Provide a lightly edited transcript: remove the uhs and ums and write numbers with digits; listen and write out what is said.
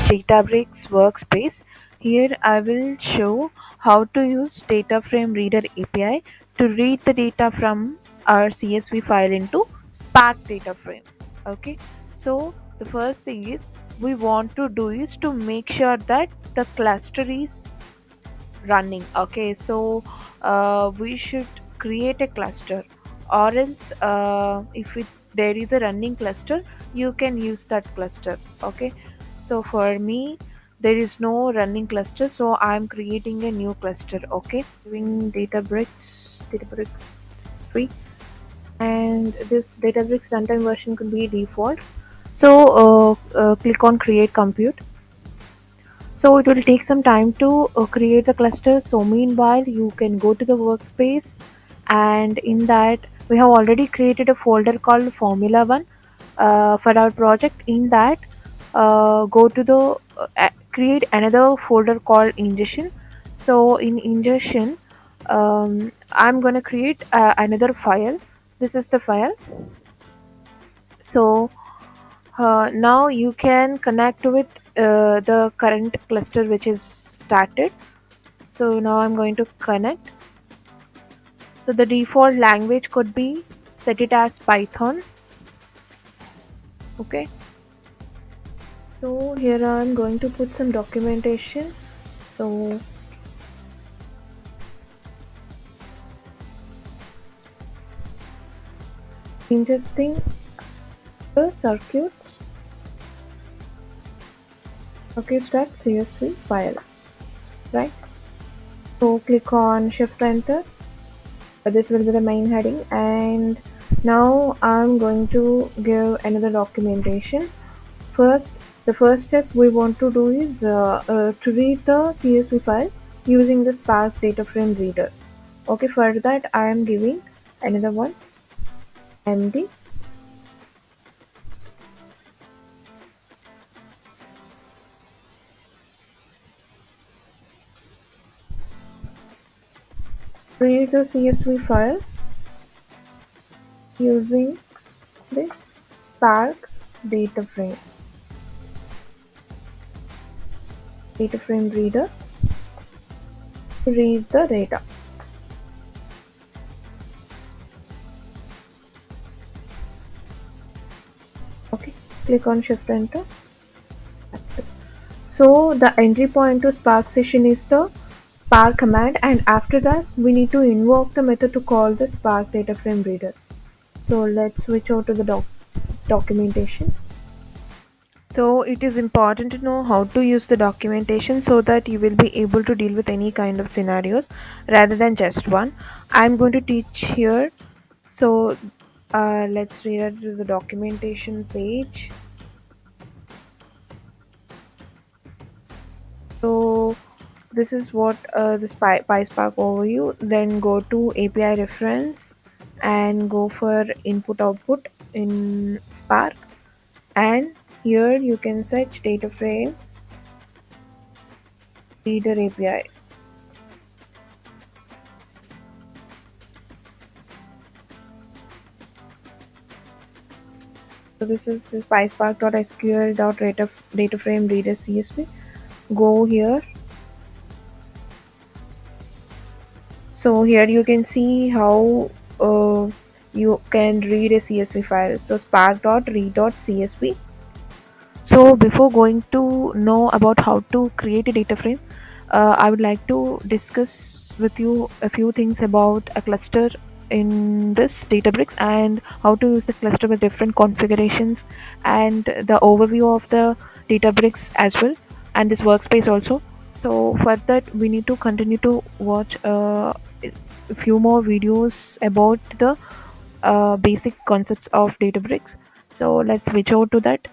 Databricks workspace. Here I will show how to use data frame reader API to read the data from our CSV file into Spark data frame. Okay, so the first thing is we want to do is to make sure that the cluster is running. Okay, so we should create a cluster, or else if there is a running cluster, you can use that cluster. Okay, so for me there is no running cluster, so I'm creating a new cluster. Okay, doing Databricks 3, and this Databricks runtime version could be default. So click on create compute. So it will take some time to create the cluster. So meanwhile, you can go to the workspace, and in that we have already created a folder called Formula One for our project. In that, go to the create another folder called ingestion. So in ingestion, I'm gonna create another file. This is the file. So now you can connect with the current cluster which is started. So now I'm going to connect. So the default language could be set it as Python. Okay. So here I'm going to put some documentation. So ingesting the circuit. Okay, start CSV file. Right. So click on Shift Enter. This will be the main heading, and now I'm going to give another documentation. First, the first step we want to do is to read the CSV file using the Spark data frame reader. Okay, for that I am giving another one, MD. Read the CSV file using the Spark data frame reader to read the data. Okay, click on Shift Enter. So the entry point to Spark session is the Spark command, and after that we need to invoke the method to call the Spark data frame reader. So let's switch over to the documentation. So it is important to know how to use the documentation so that you will be able to deal with any kind of scenarios rather than just one. I'm going to teach here. So let's read to the documentation page. So this is what the PySpark overview. Then go to API reference and go for input output in Spark, and here you can search data frame reader API. So this is PySpark.sql.dataframe reader CSV. Go here. So here you can see how you can read a CSV file. So spark.read.csv. So before going to know about how to create a data frame, I would like to discuss with you a few things about a cluster in this Databricks and how to use the cluster with different configurations and the overview of the Databricks as well, and this workspace also. So for that we need to continue to watch a few more videos about the basic concepts of Databricks. So let's switch over to that.